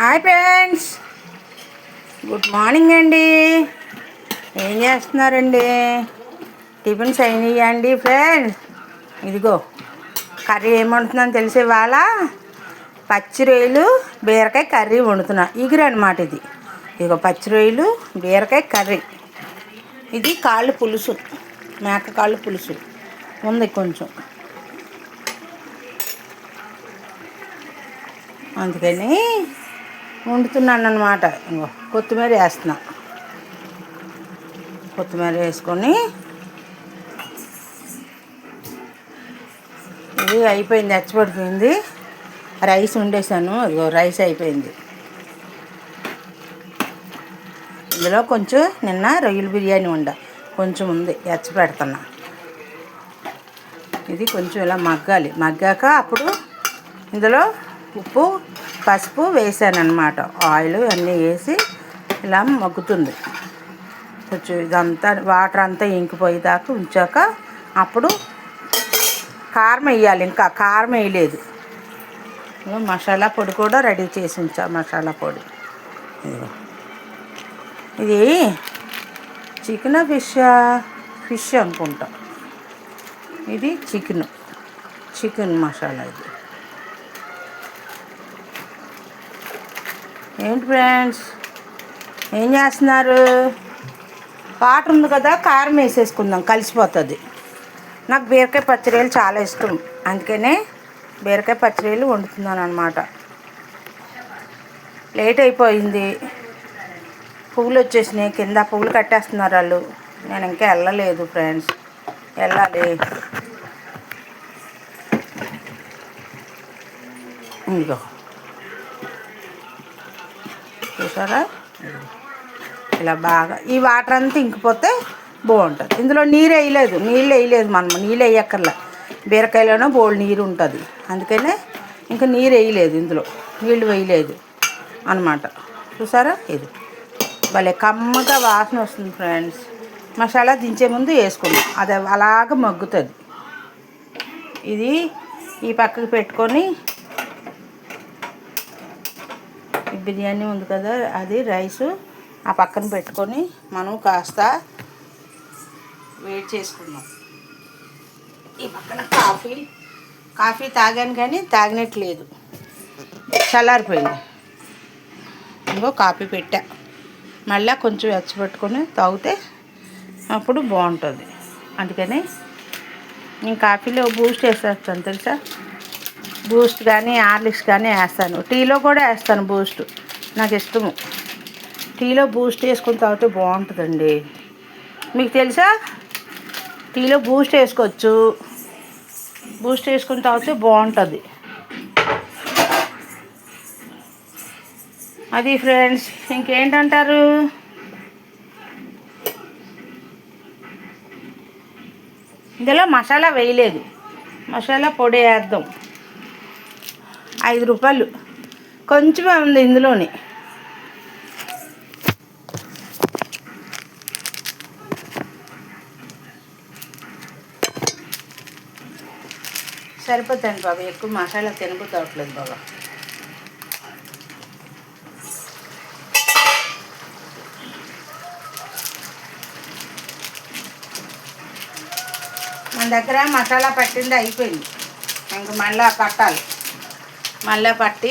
Hi friends, good morning అండి. ఏం చేస్తున్నారండి? టిఫిన్స్ అయినాయా అండి ఫ్రెండ్స్? ఇదిగో కర్రీ ఏం వండుతున్నాను తెలిసి ఇవాళ పచ్చి రొయ్యలు బీరకాయ కర్రీ వండుతున్నా. ఇగురు అనమాట ఇది. ఇదిగో పచ్చి రొయ్యలు బీరకాయ కర్రీ. ఇది కాళ్ళు పులుసు, మేక కాళ్ళు పులుసు ఉంది కొంచెం, అందుకని వండుతున్నాను అనమాట. ఇంకో కొత్తిమీర వేస్తున్నా. కొత్తిమీర వేసుకొని ఇది అయిపోయింది, ఎచ్చబడిపోయింది. రైస్ వండేసాను, అదిగో రైస్ అయిపోయింది. ఇందులో కొంచెం నిన్న రొయ్యల బిర్యానీ కొంచెం ఉంది, ఎచ్చ పెడుతున్నా. ఇది కొంచెం ఇలా మగ్గాలి. మగ్గాక అప్పుడు ఇందులో ఉప్పు పసుపు వేసాను అనమాట. ఆయిల్ అన్నీ వేసి ఇలా మగ్గుతుంది. కొంచెం ఇదంతా వాటర్ అంతా ఇంకిపోయేదాకా ఉంచాక అప్పుడు కారం వేయాలి. ఇంకా కారం వేయలేదు. మసాలా పొడి కూడా రెడీ చేసి ఉంచా. మసాలా పొడి ఇది చికెన్ ఫిష్ అనుకుంటా. ఇది చికెన్ మసాలా. ఇది ఏంటి ఫ్రెండ్స్, ఏం చేస్తున్నారు? వాటర్ ఉంది కదా, కారం వేసేసుకుందాం, కలిసిపోతుంది. నాకు బీరకాయ పచ్చడిలు చాలా ఇష్టం, అందుకనే బీరకాయ పచ్చడిలు వండుతున్నాను అనమాట. లేట్ అయిపోయింది, పువ్వులు వచ్చేసినాయి. కింద పువ్వులు కట్టేస్తున్నారు వాళ్ళు. నేను ఇంకా వెళ్ళలేదు ఫ్రెండ్స్, వెళ్ళాలి. ఇదిగో చూసారా, ఇలా బాగా ఈ వాటర్ అంతా ఇంకిపోతే బాగుంటుంది. ఇందులో నీళ్ళు వేయలేదు. మనం నీళ్ళు వేయక్కర్లే. బీరకాయలోనే బోల్డ్ నీరు ఉంటుంది, అందుకనే ఇంకా నీరు వేయలేదు. ఇందులో నీళ్ళు వేయలేదు అనమాట. చూసారా, ఇది భలే కమ్మగా వాసన వస్తుంది ఫ్రెండ్స్. మసాలా దించే ముందు వేసుకుందాం, అది అలాగ మగ్గుతుంది. ఇది ఈ పక్కకి పెట్టుకొని బిర్యానీ ఉంది కదా, అది రైసు ఆ పక్కన పెట్టుకొని మనం కాస్త వేడి చేసుకుందాం. ఈ పక్కన కాఫీ తాగాను, కానీ తాగినట్లేదు, చల్లారిపోయింది. ఇంకో కాఫీ పెట్టా, మళ్ళీ కొంచెం వెచ్చబెట్టుకొని తాగితే అప్పుడు బాగుంటుంది. అందుకని నేను కాఫీలో బూస్ట్ వేసేస్తాను తెలుసా. బూస్ట్ కానీ హార్లిక్స్ కానీ వేస్తాను. టీలో కూడా వేస్తాను బూస్ట్, నాకు ఇష్టము. టీలో బూస్ట్ వేసుకొని తాగితే బాగుంటుందండి. మీకు తెలుసా, టీలో బూస్ట్ వేసుకోవచ్చు. బూస్ట్ వేసుకొని తాగితే బాగుంటుంది. అది ఫ్రెండ్స్, ఇంకేంటంటారు? ఇందులో మసాలా వేయలేదు, మసాలా పొడి వేద్దాం. 5 రూపాయలు కొంచెమే ఉంది ఇందులోని. సరిపోతుంది బాబా, ఎక్కువ మసాలా తినబోతవట్లేదు బాబా. మన దగ్గర మసాలా పట్టింది అయిపోయింది, ఇంక మళ్ళీ పట్టాలి. మళ్ళీ పట్టి